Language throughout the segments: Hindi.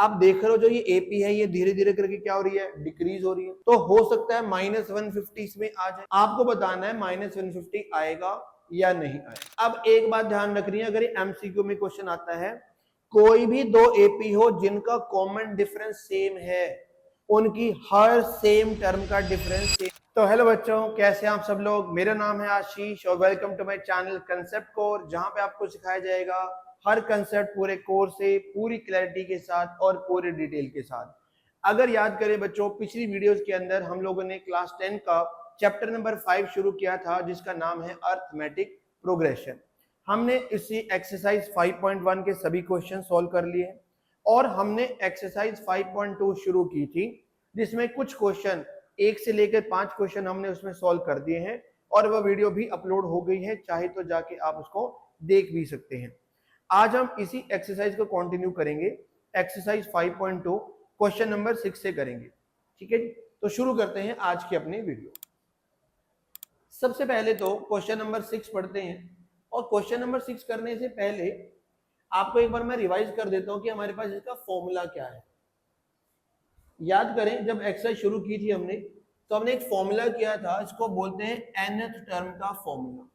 आप देख रहे हो जो ये एपी है ये धीरे धीरे करके क्या हो रही है, डिक्रीज हो रही है। तो हो सकता है -150 इसमें आ जाए। आपको बताना है -150 आएगा या नहीं आएगा। अब एक बात ध्यान रखनी है, अगर ये एमसीक्यू में क्वेश्चन आता है, कोई भी दो एपी हो जिनका कॉमन डिफरेंस सेम है, उनकी हर सेम टर्म का डिफरेंस सेम। तो हेलो बच्चों, कैसे हैं आप सब लोग। मेरा नाम है आशीष और welcome to my channel concept core, जहां पे आपको सिखाया जाएगा हर कंसेप्ट पूरे कोर्स से पूरी क्लैरिटी के साथ और पूरे डिटेल के साथ। अगर याद करें बच्चों, पिछली वीडियोस के अंदर हम लोगों ने क्लास 10 का चैप्टर नंबर 5 शुरू किया था, जिसका नाम है अरिथमेटिक प्रोग्रेशन। हमने इसी एक्सरसाइज 5.1 के सभी क्वेश्चन सॉल्व कर लिए और हमने एक्सरसाइज 5.2 शुरू की थी, जिसमें कुछ क्वेश्चन 1 से लेकर 5 क्वेश्चन हमने उसमें सॉल्व कर दिए हैं और वह वीडियो भी अपलोड हो गई है, चाहे तो जाके आप उसको देख भी सकते हैं। आज हम इसी एक्सरसाइज को कंटिन्यू करेंगे। एक्सरसाइज 5.2 क्वेश्चन नंबर 6 से करेंगे। ठीक है जी, तो शुरू करते हैं आज की अपनी वीडियो। सबसे पहले तो क्वेश्चन नंबर 6 पढ़ते हैं, और क्वेश्चन नंबर 6 करने से पहले आपको एक बार मैं रिवाइज कर देता हूं कि हमारे पास इसका फॉर्मूला क्या है। याद करें, जब एक्सरसाइज शुरू की थी हमने, तो हमने एक फॉर्मूला किया था, इसको बोलते हैं nth टर्म का फॉर्मूला।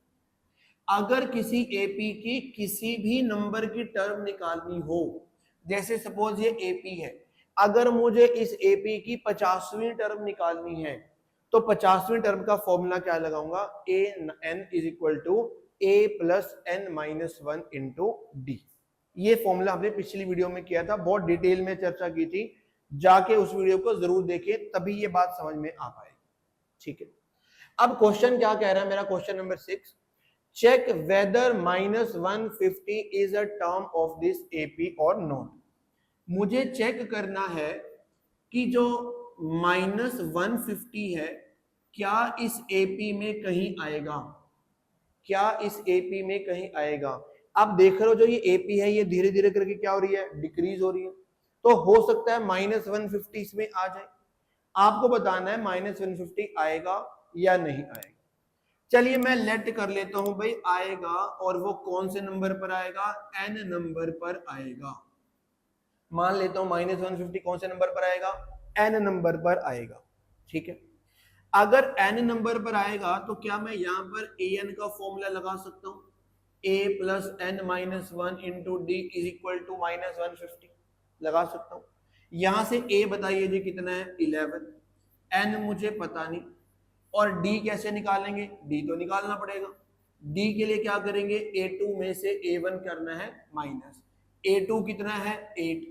अगर किसी एपी की किसी भी नंबर की टर्म निकालनी हो, जैसे सपोज ये एपी है, अगर मुझे इस एपी की 50वीं टर्म निकालनी है, तो 50वीं टर्म का फॉर्मूला क्या लगाऊंगा, a n is equal to a plus n minus 1 into d. ये फॉर्मूला हमने पिछली वीडियो में किया था, बहुत डिटेल में चर्चा की थी, जाके उस वीडियो को जरूर देखिए, तभी ये बात समझ में आ पाएगी। ठीक है, अब क्वेश्चन क्या कह रहा है मेरा, question number 6, check whether -150 is a term of this AP or not। मुझे चेक करना है कि जो -150 है क्या इस AP में कहीं आएगा, क्या इस AP में कहीं आएगा। आप देख रहे हो जो ये AP है ये धीरे धीरे करके क्या हो रही है, डिक्रीज हो रही है। तो हो सकता है -150 इसमें आ जाए। आपको बताना है -150 आएगा या नहीं आएगा। चलिए मैं लेट कर लेता हूं भाई, आएगा, और वो कौन से नंबर पर आएगा, n नंबर पर आएगा। मान लेता हूं -150 कौन से नंबर पर आएगा, n नंबर पर आएगा। ठीक है, अगर n नंबर पर आएगा तो क्या मैं यहां पर an का फॉर्मूला लगा सकता हूं, a plus n minus 1 into D is equal to -150 लगा सकता हूं। यहां से a बताइए जी कितना है, 11, n मुझे पता नहीं, और d कैसे निकालेंगे, d तो निकालना पड़ेगा। d के लिए क्या करेंगे, a2 में से a1 करना है माइनस, a2 कितना है 8,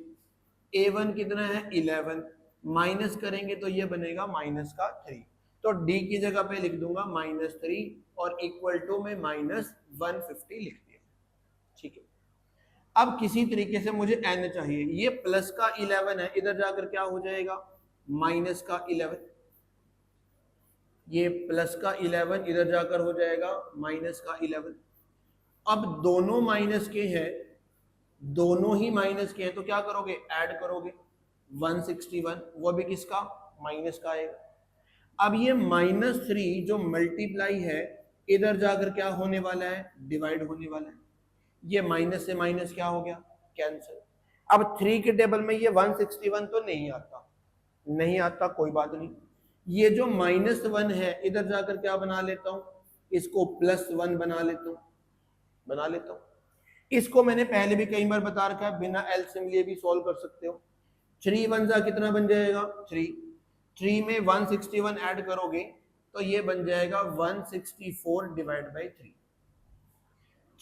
a1 कितना है 11, माइनस करेंगे तो ये बनेगा माइनस का 3। तो d की जगह पे लिख दूंगा -3 और इक्वल टू में -150 लिख दिया। ठीक है, अब किसी तरीके से मुझे n चाहिए, ये प्लस का 11 है, इधर जाकर क्या हो जाएगा, माइनस का 11, ये प्लस का 11 इधर जाकर हो जाएगा माइनस का 11। अब दोनों माइनस के हैं, दोनों ही माइनस के हैं, तो क्या करोगे, ऐड करोगे 161, वो भी किसका, माइनस का आएगा। अब ये -3 जो मल्टीप्लाई है, इधर जाकर क्या होने वाला है, डिवाइड होने वाला है। ये माइनस से माइनस क्या हो गया, कैंसिल। अब 3 के टेबल में ये 161 तो नहीं आता, नहीं आता, कोई बात नहीं। ये जो -1 है, इधर जाकर क्या बना लेता हूं, इसको +1 बना लेता हूं। इसको मैंने पहले भी कई बार बता रखा है, बिना एलसीएम लिए भी सॉल्व कर सकते हो। 3 1 जा कितना बन जाएगा, 3 में 161 ऐड करोगे तो ये बन जाएगा 164 डिवाइड बाई 3।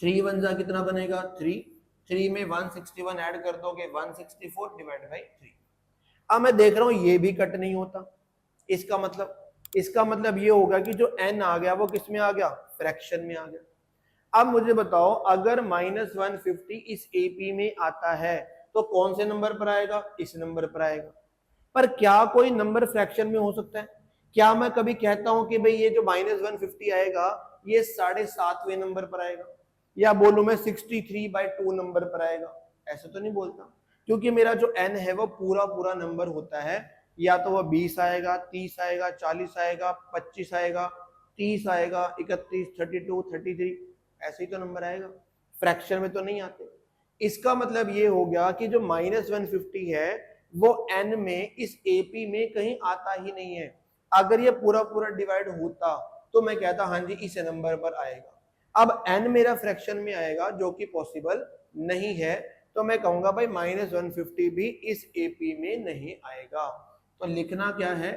3 1 जा कितना बनेगा, 3 में 161 ऐड कर दोगे 164 डिवाइड बाई 3। अब मैं देख रहा हूं ये भी कट नहीं होता, इसका मतलब ये होगा कि जो n आ गया वो किस में आ गया, फ्रैक्शन में आ गया। अब मुझे बताओ, अगर -150 इस AP में आता है तो कौन से नंबर पर आएगा, इस नंबर पर आएगा। पर क्या कोई नंबर फ्रैक्शन में हो सकता है, क्या मैं कभी कहता हूं कि भाई ये जो -150 आएगा ये 7.5वें नंबर पर आएगा, या बोलूं मैं 63/2 नंबर पर आएगा, ऐसा तो नहीं बोलता, क्योंकि मेरा जो n है वो पूरा नंबर होता है, या तो वह 20 आएगा, 30 आएगा, 40 आएगा, 25 आएगा, 30 आएगा, 31, 32, 33, ऐसे ही तो नंबर आएगा, फ्रैक्शन में तो नहीं आते। इसका मतलब ये हो गया कि जो -150 है वो n में इस AP में कहीं आता ही नहीं है। अगर ये पूरा पूरा डिवाइड होता तो मैं कहता हाँ जी इस नंबर पर आएगा। अब n मेरा फ्रैक्शन में आएगा जो कि पॉसिबल नहीं है, तो मैं कहूंगा भाई -150 भी इस AP में नहीं आएगा। तो लिखना क्या है,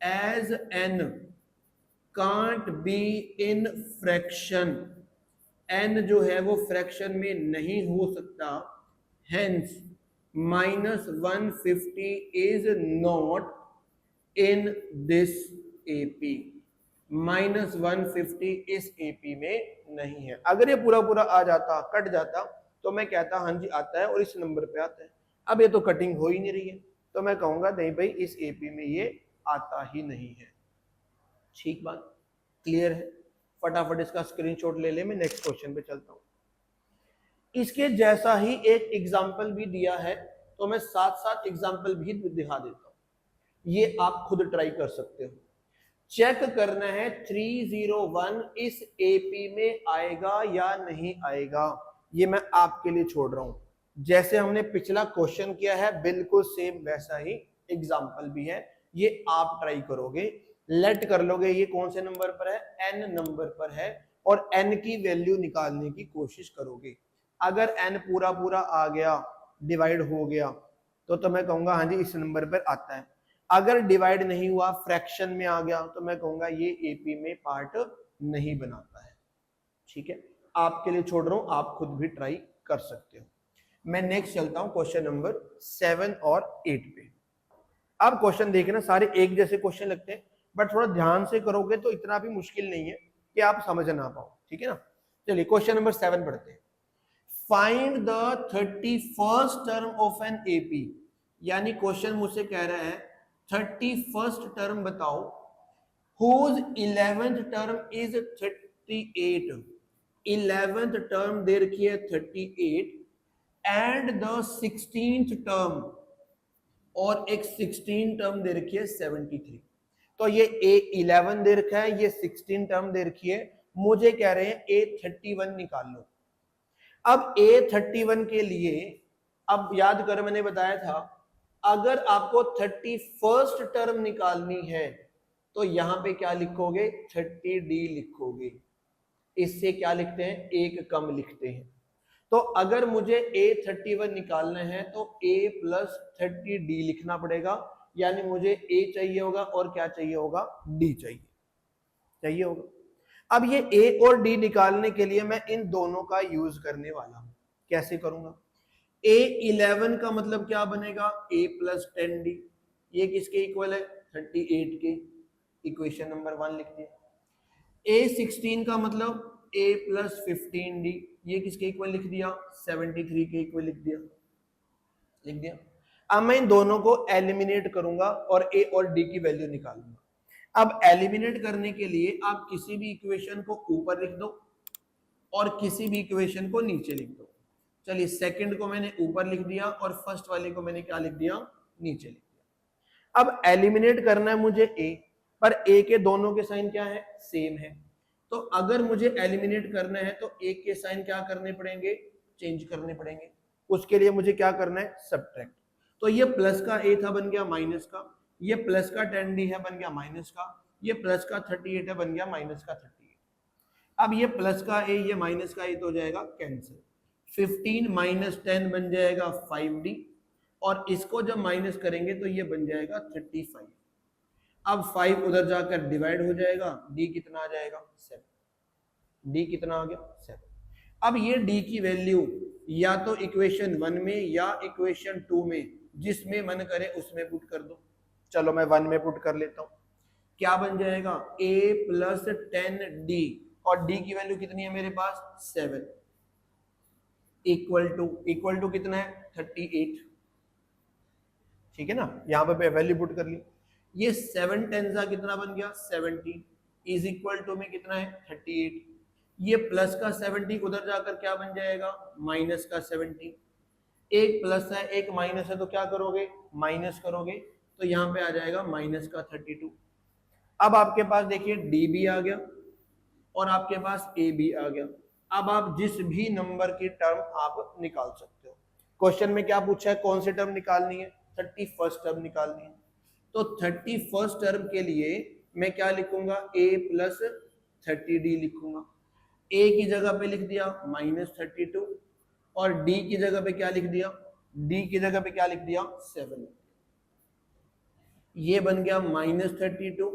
as n can't be in fraction, n जो है वो फ्रैक्शन में नहीं हो सकता, hence -150 is not in this AP। -150 इस AP में नहीं है। अगर ये पूरा पूरा आ जाता, कट जाता, तो मैं कहता हाँ जी आता है और इस नंबर पे आता है। अब ये तो कटिंग हो ही नहीं रही है, तो मैं कहूंगा नहीं भाई इस AP में ये आता ही नहीं है। ठीक बात, क्लियर है? फटाफट इसका स्क्रीनशॉट ले ले, मैं नेक्स्ट क्वेश्चन पे चलता हूं। इसके जैसा ही एक एग्जाम्पल भी दिया है, तो मैं साथ साथ एग्जाम्पल भी दिखा देता हूं, ये आप खुद ट्राई कर सकते हो। चेक करना है 301 इस AP में आएगा या नहीं आएगा, ये मैं आपके लिए छोड़ रहा हूं। जैसे हमने पिछला क्वेश्चन किया है बिल्कुल सेम वैसा ही एग्जाम्पल भी है, ये आप ट्राई करोगे, लेट कर लोगे ये कौन से नंबर पर है, n नंबर पर है, और n की वैल्यू निकालने की कोशिश करोगे। अगर n पूरा पूरा आ गया, डिवाइड हो गया, तो मैं कहूंगा हाँ जी इस नंबर पर आता है। अगर डिवाइड नहीं हुआ, फ्रैक्शन में आ गया, तो मैं कहूंगा ये AP में पार्ट नहीं बनाता है। ठीक है, आपके लिए छोड़ रहा हूं, आप खुद भी ट्राई कर सकते हो। मैं नेक्स्ट चलता हूं क्वेश्चन नंबर 7 और 8 पे। अब क्वेश्चन देखना, सारे एक जैसे क्वेश्चन लगते हैं, बट थोड़ा ध्यान से करोगे तो इतना भी मुश्किल नहीं है कि आप समझ ना पाओ। ठीक है ना, चलिए क्वेश्चन नंबर 7 पढ़ते हैं। Find the 31st term of n AP, यानी क्वेश्चन मुझसे कह रहा है 31st टर्म बताओ, whose 11th term is 38, 11th term दे रखी है 38, एंड द 16th टर्म, और एक 16 टर्म दे रखी है 73। तो ये A11 दे रखा है, ये 16 टर्म दे रखी है, मुझे कह रहे हैं A31 निकाल लो। अब A31 के लिए, अब याद कर मैंने बताया था, अगर आपको 31st टर्म निकालनी है तो यहां पे क्या लिखोगे, 30D लिखोगे। इससे क्या लिखते हैं, एक कम लिखते हैं। तो अगर मुझे A31 निकालना है तो A + 30D लिखना पड़ेगा, यानी मुझे A चाहिए होगा और क्या चाहिए होगा, D चाहिए होगा। अब ये A और D निकालने के लिए मैं इन दोनों का यूज करने वाला हूं। कैसे करूंगा, A11 का मतलब क्या बनेगा, A + 10D, ये किसके इक्वल है, 38 के, इक्वेशन नंबर 1 लिख दिया। A16 का मतलब A + 15D, ये किसके इक्वल लिख दिया, 73 के इक्वल लिख दिया। अब मैं इन दोनों को एलिमिनेट करूंगा और A और D की वैल्यू निकालूंगा। अब एलिमिनेट करने के लिए आप किसी भी इक्वेशन को ऊपर लिख दो और किसी भी इक्वेशन को नीचे लिख दो। चलिए सेकंड को मैंने ऊपर लिख दिया और फर्स्ट वाले को मैंने क्या लिख दिया, नीचे लिख दिया। अब एलिमिनेट करना है मुझे A, पर A के दोनों के साइन क्या है, सेम है। तो अगर मुझे एलिमिनेट करना है तो A के साइन क्या करने पड़ेंगे, चेंज करने पड़ेंगे। उसके लिए मुझे क्या करना है, सब्ट्रैक्ट। तो ये प्लस का A था, बन गया माइनस का, ये प्लस का 10D है, बन गया माइनस का, ये प्लस का 38 है, बन गया माइनस का 38। अब ये प्लस का A, ये माइनस का A, तो हो जाएगा कैंसिल। 15 - 10 बन जाएगा 5D, और इसको जब माइनस करेंगे तो ये बन जाएगा 35। अब 5 उधर जाकर डिवाइड हो जाएगा, D कितना आ जाएगा, 7। D कितना आ गया, 7। अब ये D की वैल्यू या तो इक्वेशन 1 में या इक्वेशन 2 में, जिसमें मन करे उसमें पुट कर दो। चलो मैं 1 में पुट कर लेता हूं, क्या बन जाएगा, A + 10D, और D की वैल्यू कितनी है मेरे पास, 7, इक्वल टू कितना है, 38। ठीक है ना, यहां पे वैल्यू पुट कर ली, ये 7 टेंजा कितना बन गया, 70, इज इक्वल टू में कितना है, 38। ये प्लस का 70 उधर जाकर क्या बन जाएगा, माइनस का 70। एक प्लस है एक माइनस है, तो क्या करोगे, माइनस करोगे, तो यहाँ पे आ जाएगा माइनस का 32। अब आपके पास देखिए D भी आ गया और आपके पास A भी आ गया। अब आप जिस भी नंबर की टर्म आप निकाल सकते हो। क्वेश्चन में क्या पूछा है, कौन सी टर्म निकालनी है, 31st टर्म निकालनी है। तो 31st टर्म के लिए मैं क्या लिखूंगा, a प्लस 30d लिखूंगा। a की जगह पे लिख दिया -32 और d की जगह पे क्या लिख दिया, d की जगह पे क्या लिख दिया 7। ये बन गया -32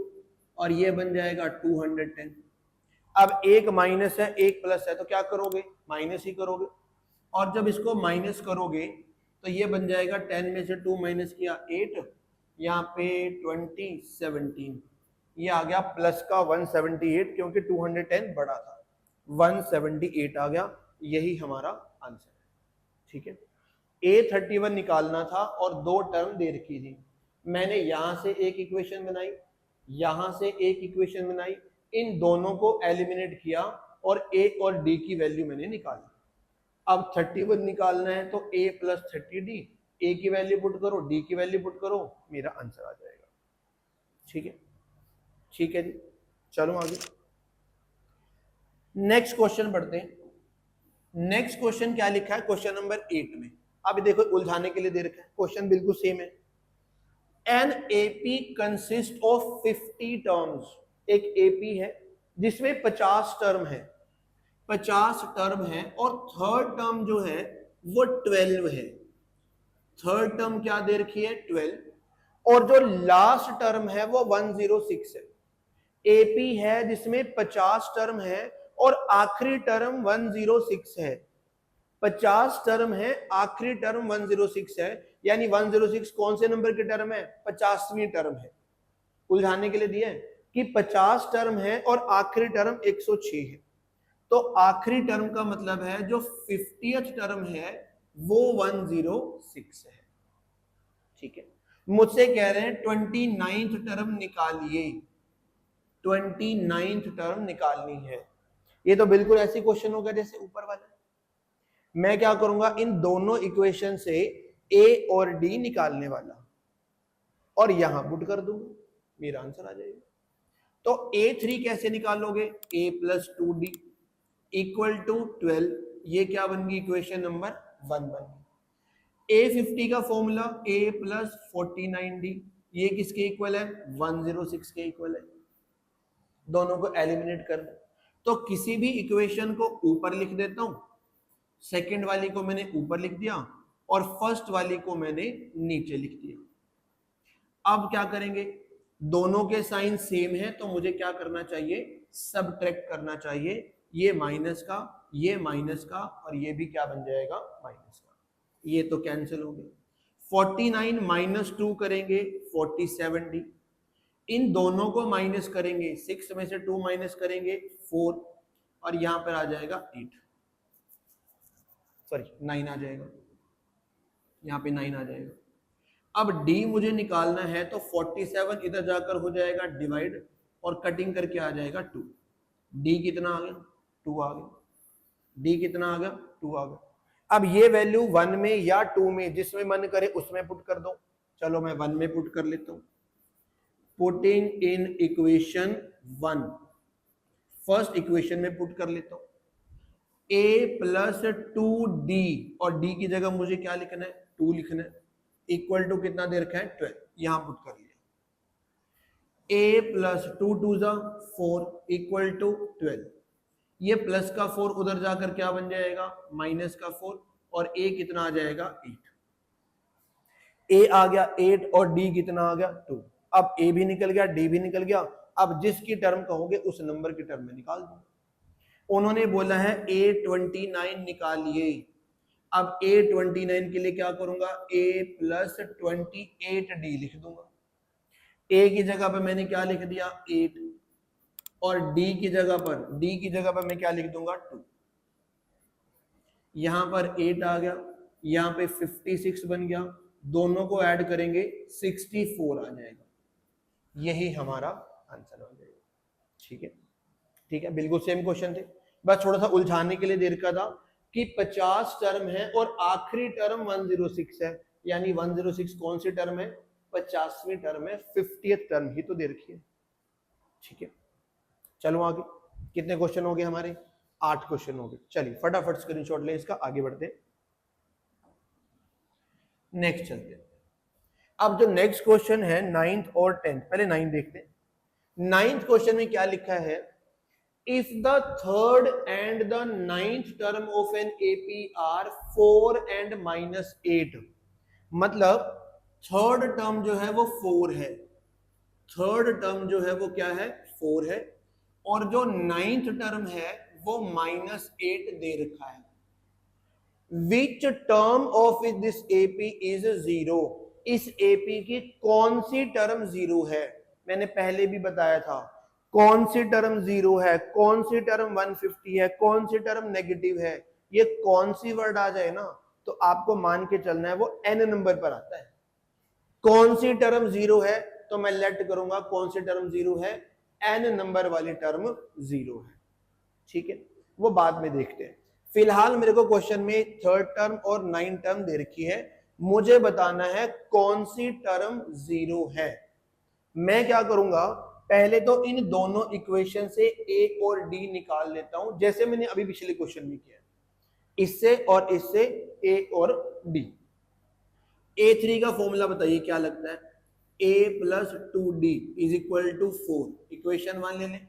और ये बन जाएगा 210। अब एक माइनस है एक प्लस है तो क्या करोगे, माइनस ही करोगे। और जब इसको माइनस करोगे तो ये बन जाएगा 10 में से 2 माइनस किया 8, यहाँ पे 20 17, ये आ गया प्लस का 178 क्योंकि 210 बड़ा था, 178 आ गया। यही हमारा आंसर है। ठीक है, A31 निकालना था और दो टर्म दे रखी थी। मैंने यहां से एक इक्वेशन बनाई, यहां से एक इक्वेशन बनाई, इन दोनों को एलिमिनेट किया और A और D की वैल्यू मैंने निकाली। अब 31 निकालना है तो A प्लस 30D, A की वैल्यू पुट करो, D की वैल्यू पुट करो, मेरा आंसर आ जाएगा। ठीक है, ठीक है जी, चलो आगे नेक्स्ट क्वेश्चन पढ़ते हैं। नेक्स्ट क्वेश्चन क्या लिखा है क्वेश्चन नंबर 8 में, अब देखो उलझाने के लिए दे रखा है, क्वेश्चन बिल्कुल सेम है। An AP consist of 50 terms, एक एपी है जिसमें 50 टर्म है, 50 टर्म है और थर्ड टर्म जो है वो 12 है। थर्ड टर्म क्या दे रखी है 12 और जो लास्ट टर्म है वो 106 है। एपी है जिसमें 50 टर्म है और आखिरी टर्म 106 है। 50 टर्म है, आखिरी टर्म 106 है, यानी 106 कौन से नंबर की टर्म है, 50वीं टर्म है। उलझाने के लिए दिया है कि 50 टर्म है और आखिरी टर्म 106 है, तो आखिरी टर्म का मतलब है जो 50th टर्म है वो 106 है। ठीक है, मुझसे कह रहे हैं 29th टर्म निकालिए, 29th टर्म निकालनी है। ये तो बिल्कुल ऐसी क्वेश्चन होगा जैसे ऊपर वाला। मैं क्या करूंगा, इन दोनों इक्वेशन से A और D निकालने वाला और यहां पुट कर दूंगा, मेरा आंसर आ जाएगा। तो A3 कैसे निकालोगे, A plus 2D equal to 12, ये क्या बन गई इक्वेशन नंबर 1 बन गई। A50 का फॉर्मूला A प्लस 49D, ये किसके इक्वल है, 106 के इक्वल है। दोनों को एलिमिनेट कर दो, तो किसी भी इक्वेशन को ऊपर लिख देता हूं, सेकंड वाली को मैंने ऊपर लिख दिया और फर्स्ट वाली को मैंने नीचे लिख दिया। अब क्या करेंगे, दोनों के साइन सेम है तो मुझे क्या करना चाहिए, सबट्रैक्ट करना चाहिए। ये माइनस का, ये माइनस का और ये भी क्या बन जाएगा माइनस का, ये तो कैंसिल हो गया। 49 माइनस 2 करेंगे 47D, इन दोनों को माइनस करेंगे, 6 में से 2 माइनस करेंगे 4 और यहां पर आ जाएगा 8, सॉरी 9 आ जाएगा, यहाँ पे 9 आ जाएगा। अब D मुझे निकालना है तो 47 इधर जाकर हो जाएगा डिवाइड और कटिंग करके आ जाएगा 2। D कितना आ गया, 2 आ गया। D कितना आ गया, 2 आ गया। अब ये वैल्यू 1 में या 2 में, जिसमें मन करे उसमें पुट कर दो। चलो मैं 1 में पुट कर लेता हूं। Putting in equation 1, first equation में पुट कर लेता हूं। A प्लस 2D और D की जगह मुझे क्या लिखना है, 2 लिखना है, इक्वल टू कितना दे रखा है 12, यहां पुट कर लिया। A प्लस 2 2 4 इक्वल टू 12, ये प्लस का 4 उधर जाकर क्या बन जाएगा, माइनस का 4 और A कितना आ जाएगा 8। A आ गया 8 और D कितना आ गया 2। अब A भी निकल गया, D भी निकल गया। अब जिसकी टर्म कहोगे उस नंबर की टर्म में निकाल दो। उन्होंने बोला है A29 निकालिए। अब A29 के लिए क्या करूंगा, A प्लस 28D लिख दूंगा। A की जगह पर मैंने क्या लिख दिया 8 और D की जगह पर मैं क्या लिख दूंगा 2। यहां पर 8 आ गया, यहां पे 56 बन गया, दोनों को ऐड करेंगे 64 आ जाएगा। यही हमारा आंसर हो जाएगा। ठीक है, ठीक है, बिल्कुल सेम क्वेश्चन थे, बस थोड़ा सा उलझाने के लिए दे रखा था कि 50 टर्म है और आखिरी टर्म 106 है, यानी 106 कौन सी टर्म है, 50वीं टर्म है, 50th टर्म ही तो दे रखी है। ठीक है, चलो आगे, कितने क्वेश्चन हो गए हमारे, 8 क्वेश्चन हो गए। चलिए फटाफट स्क्रीनशॉट ले इसका, आगे बढ़ते हैं। नेक्स्ट चलते हैं। अब जो नेक्स्ट क्वेश्चन है 9th और 10th, पहले 9 देखते हैं। 9th क्वेश्चन में क्या लिखा है, if the third and the 9th term of an AP are 4 and -8, मतलब थर्ड टर्म जो है वो 4 है, थर्ड टर्म जो है वो क्या है 4 है, और जो 9th टर्म है वो -8 दे रखा है। Which term of this AP is 0, इस एपी की कौन सी टर्म 0 है। मैंने पहले भी बताया था कौन सी टर्म 0 है, कौन सी टर्म 150 है, कौन सी टर्म नेगेटिव है। ये कौन सी वर्ड आ जाए ना तो आपको मान के चलना है वो n नंबर पर आता है। कौन सी टर्म 0 है तो मैं लेट करूंगा कौन सी टर्म 0 है, n नंबर वाली टर्म 0 है। ठीक है, वो बाद में देखते हैं। फिलहाल मेरे को क्वेश्चन में थर्ड टर्म और 9 टर्म दे रखी है, मुझे बताना है कौन सी टर्म 0 है। मैं क्या करूंगा, पहले तो इन दोनों इक्वेशन से a और d निकाल लेता हूं, जैसे मैंने अभी पिछले क्वेश्चन में किया, इससे और इससे a और d। a3 का फॉर्मूला बताइए क्या लगता है, a + 2d = 4, इक्वेशन 1 ले लें।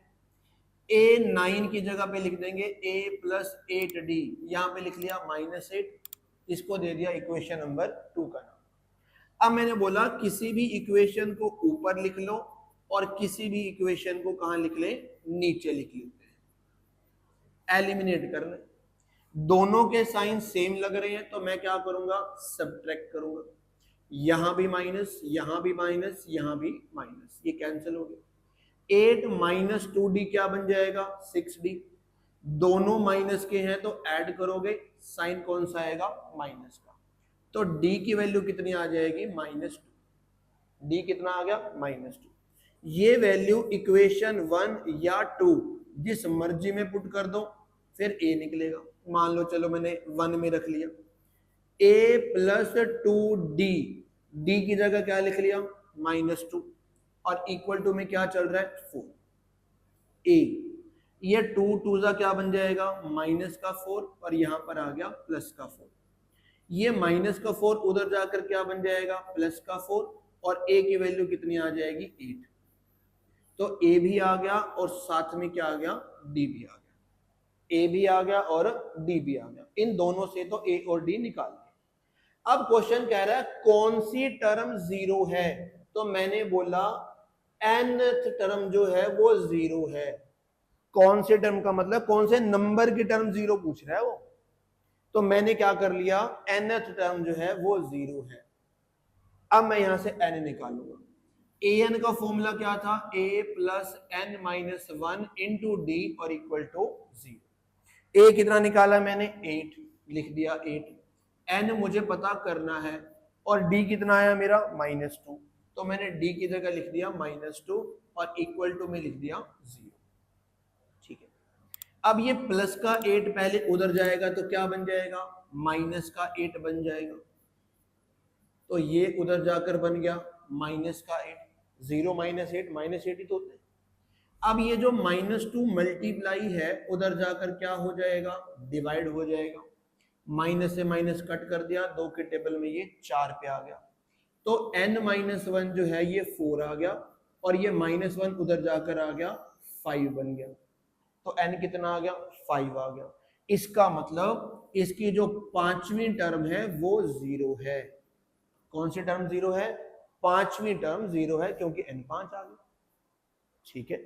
a9 की जगह पे लिख देंगे a + 8d, यहां पे लिख लिया -8, इसको दे दिया इक्वेशन नंबर 2 का नाम। अब मैंने बोला किसी भी इक्वेशन को ऊपर लिख लो और किसी भी इक्वेशन को कहां लिख ले, नीचे लिख लेते हैं, एलिमिनेट कर ले। दोनों के साइन सेम लग रहे हैं तो मैं क्या करूंगा, सब्ट्रैक्ट करूंगा, यहां भी माइनस, यहां भी माइनस, यहां भी माइनस, ये कैंसिल हो गया। 8 - 2d क्या बन जाएगा, 6d। दोनों माइनस के हैं तो ऐड करोगे, साइन कौन सा आएगा, माइनस का, तो d की वैल्यू कितनी आ जाएगी, -2। d कितना आ गया, -2। ये वैल्यू इक्वेशन 1 या 2 जिस मर्जी में पुट कर दो, फिर a निकलेगा। मान लो चलो मैंने 1 में रख लिया, a + 2d, d की जगह क्या लिख लिया, -2, और इक्वल टू में क्या चल रहा है, 4। a, ये 2 2 क्या बन जाएगा, -4, और यहां पर आ गया +4। ये -4 उधर जाकर क्या बन जाएगा, +4, और a की वैल्यू कितनी आ जाएगी, 8। तो a भी आ गया और साथ में क्या आ गया, d भी आ गया, a भी आ गया और d भी आ गया। इन दोनों से तो a और d निकाल दिया। अब क्वेश्चन कह रहा है कौन सी टर्म 0 है, तो मैंने बोला nth टर्म जो है वो 0 है। कौन से टर्म का मतलब कौन से नंबर की टर्म 0 पूछ रहा है वो, तो मैंने क्या कर लिया, nth टर्म जो है वो 0 है। अब मैं यहां से n निकालूंगा। an का फॉर्मूला क्या था, a + n - 1 × d और इक्वल टू 0। a कितना निकाला मैंने, 8, लिख दिया 8। n मुझे पता करना है और d कितना आया मेरा, -2, तो मैंने d की जगह लिख दिया -2 और इक्वल टू में लिख दिया 0। ठीक है, अब ये प्लस का 8 पहले उधर जाएगा तो क्या बन जाएगा, माइनस का 8 बन जाएगा, तो ये उधर जाकर बन गया -8। 0 - 8 -8 ही तो होते हैं। अब ये जो -2 मल्टीप्लाई है उधर जाकर क्या हो जाएगा, डिवाइड हो जाएगा। माइनस से माइनस कट कर दिया, 2 के टेबल में ये 4 पे आ गया, तो n - 1 जो है ये 4 आ गया, और ये -1 उधर जाकर आ गया 5 बन गया, तो n कितना आ गया, 5 आ गया। इसका मतलब इसकी जो पांचवी टर्म है वो 0 है। कौन सी टर्म 0 है, पांचवी टर्म 0 है, क्योंकि n 5 आ गया। ठीक है,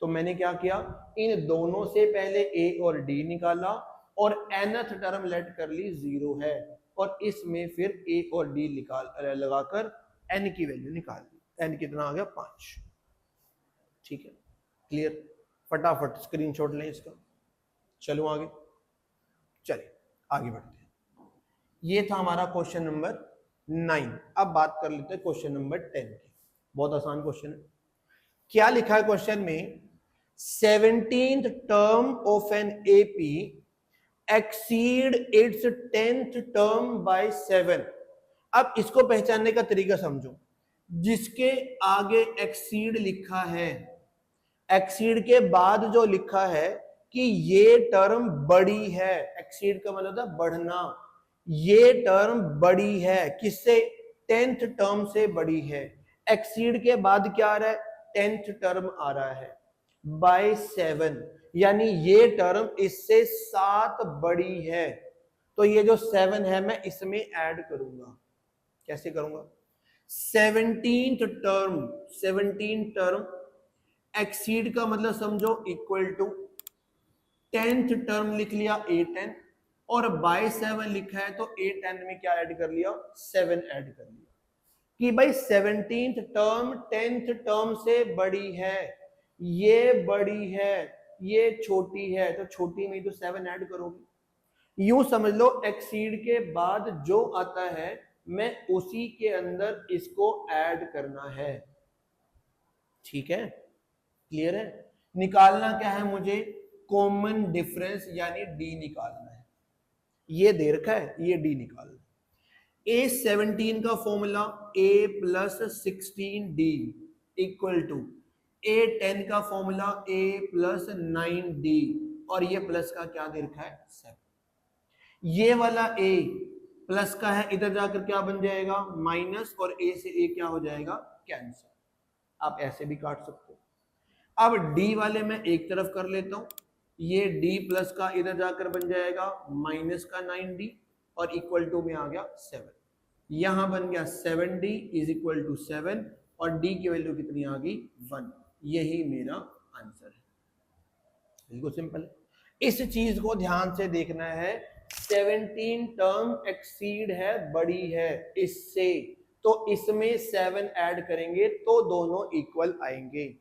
तो मैंने क्या किया, इन दोनों से पहले a और d निकाला और nth टर्म लेट कर ली 0 है, और इसमें फिर a और d लगाकर n की वैल्यू निकाल ली। n कितना आ गया, 5। ठीक है, क्लियर, फटाफट स्क्रीनशॉट लें इसका। चलो आगे, चलिए आगे बढ़ते हैं। ये था हमारा क्वेश्चन नंबर 9। अब बात कर लेते हैं क्वेश्चन नंबर 10 की। बहुत आसान क्वेश्चन है। क्या लिखा है क्वेश्चन में, 17th term of an AP exceed it's 10th term by 7। अब इसको पहचानने का तरीका समझो, जिसके आगे एक्सीड लिखा है, एक्सीड के बाद जो लिखा है कि ये टर्म बड़ी है, एक्सीड का मतलब होता है बढ़ना, ये टर्म बड़ी है किससे, 10th टर्म से बड़ी है। एक्सीड के बाद क्या आ रहा है, 10th टर्म आ रहा है बाय 7, यानी ये टर्म इससे 7 बड़ी है। तो ये जो 7 है मैं इसमें ऐड करूंगा। कैसे करूंगा, 17th टर्म एक्सीड का मतलब समझो इक्वल टू 10th टर्म लिख लिया a10 और बाय 7 लिखा है तो a10 में क्या ऐड कर लिया, 7 ऐड कर लिया कि भाई 17th टर्म 10th टर्म से बड़ी है, ये बड़ी है ये छोटी है, तो छोटी में तो 7 ऐड करोगे। यूं समझ लो एक्सीड के बाद जो आता है मैं उसी के अंदर इसको ऐड करना है। ठीक है, क्लियर है। निकालना क्या है मुझे, कॉमन डिफरेंस यानी डी निकालना है। ये दे रखा है, ये डी निकालना है। A17 का formula a plus 16d equal to A10 का फॉर्मूला a प्लस 9d और ये प्लस का क्या दे रखा है 7। ये वाला a प्लस का है, इधर जाकर क्या बन जाएगा माइनस, और a से a क्या हो जाएगा कैंसिल। आप ऐसे भी काट सकते हो। अब d वाले मैं एक तरफ कर लेता हूं, ये d प्लस का इधर जाकर बन जाएगा माइनस का 9d और इक्वल टू में आ गया 7। यहां बन गया 7d इज इक्वल टू 7 और d की वैल्यू कितनी आ गई 1। यही मेरा आंसर है। बिल्कुल सिंपल है। इस चीज को ध्यान से देखना है, 17 टर्म एक्सीड है बड़ी है इससे, तो इसमें 7 ऐड करेंगे तो दोनों इक्वल आएंगे।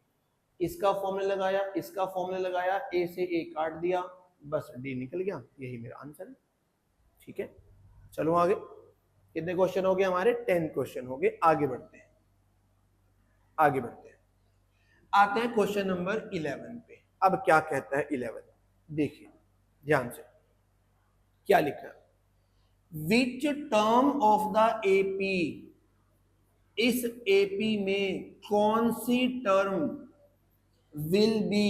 इसका फॉर्मूला लगाया, इसका फॉर्मूला लगाया, ए से ए काट दिया, बस डी निकल गया। यही मेरा आंसर है। ठीक है, चलो आगे। कितने क्वेश्चन हो गए हमारे, 10 क्वेश्चन हो गए। आगे बढ़ते हैं, आगे बढ़ते हैं। आते हैं क्वेश्चन नंबर 11 पे। अब क्या कहता है 11, देखिए ध्यान से क्या लिखा है। Which term of the AP, इस एपी में कौन सी term will be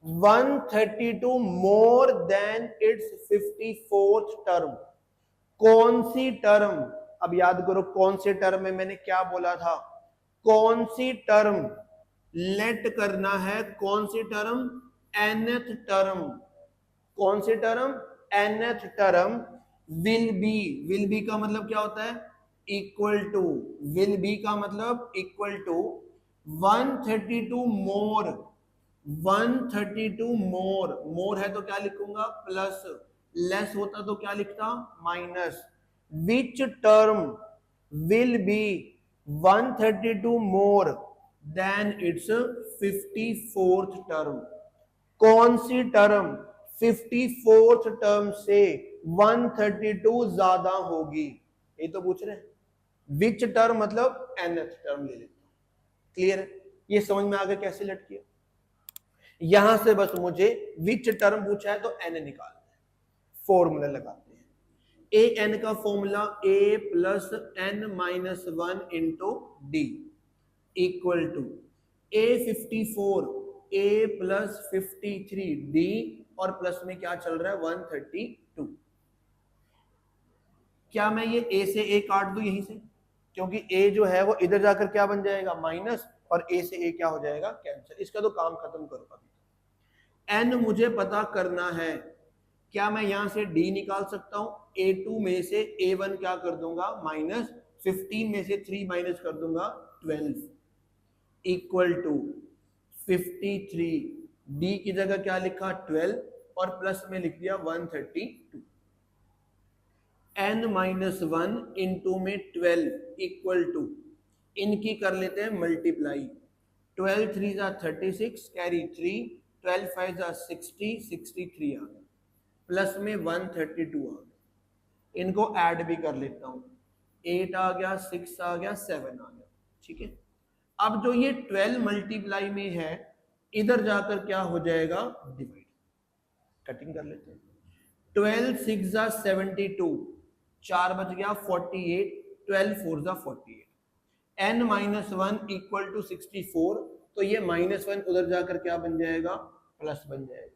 132 more than its 54th term. कौन सी टर्म, अब याद करो कौन से टर्म में मैंने क्या बोला था, कौन सी टर्म लेट करना है, कौन सी टर्म nth टर्म, कौन सी term nth term will be का मतलब क्या होता है इक्वल टू, विल बी का मतलब इक्वल टू 132 मोर, 132 मोर, मोर है तो क्या लिखूंगा प्लस, लेस होता तो क्या लिखता minus. Which term will be 132 more than its 54th term. कौन सी टर्म 54th टर्म से 132 ज्यादा होगी, ये तो पूछ रहे हैं। विच टर्म मतलब nth टर्म ले लेता हूं। क्लियर है, ये समझ में आ गया कैसे लट किया। यहां से बस मुझे विच टर्म पूछा है तो n निकालना है, फॉर्मूला लगाते हैं। ए एन का formula a plus n minus 1 into D equal to A54 a plus 53 D और प्लस में क्या चल रहा है 132। क्या मैं ये a से a काट दूं यहीं से, क्योंकि a जो है वो इधर जाकर क्या बन जाएगा माइनस और a से a क्या हो जाएगा कैंसिल। इसका तो काम खत्म करो। अभी n मुझे पता करना है, क्या मैं यहां से d निकाल सकता हूं, a2 में से a1 क्या कर दूंगा माइनस, 15 में से 3 माइनस कर दूंगा 12 इक्वल टू 53। d की जगह क्या लिखा 12 और प्लस में लिख दिया 132। n माइनस 1 इंटू में 12 इक्वल टू, इनकी कर लेते हैं मल्टीप्लाई, 12 3 जा 36 कैरी 3, 12 5 जा 60, 63 आ गया, प्लस में 132 आ गया। इनको ऐड भी कर लेता हूं, 8 आ गया, 6 आ गया, 7 आ गया। ठीक है, अब जो ये 12 मल्टीप्लाई में है इधर जाकर क्या हो जाएगा डिवाइड, कटिंग कर लेते हैं। 12 6 जा 72, 4 बच गया 48, 12 4 जा 48। n माइनस 1 इक्वल टू 64, तो ये माइनस 1 उधर जाकर क्या बन जाएगा प्लस बन जाएगा।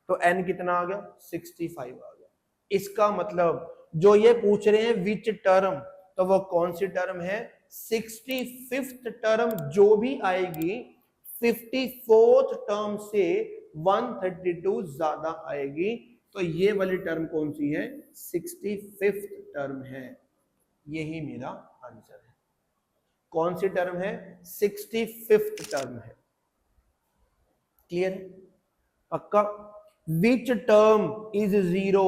तो n कितना आ गया 65 आ गया। इसका मतलब जो ये पूछ रहे हैं विच टर्म, तो वो कौन सी टर्म है? 65th टर्म जो भी आएगी 54th टर्म से 132 ज्यादा आएगी, तो ये वाली टर्म कौन सी है? 65th टर्म है। यही मेरा आंसर है। कौन सी टर्म है? 65th टर्म है। क्लियर है? पक्का? Which term is zero,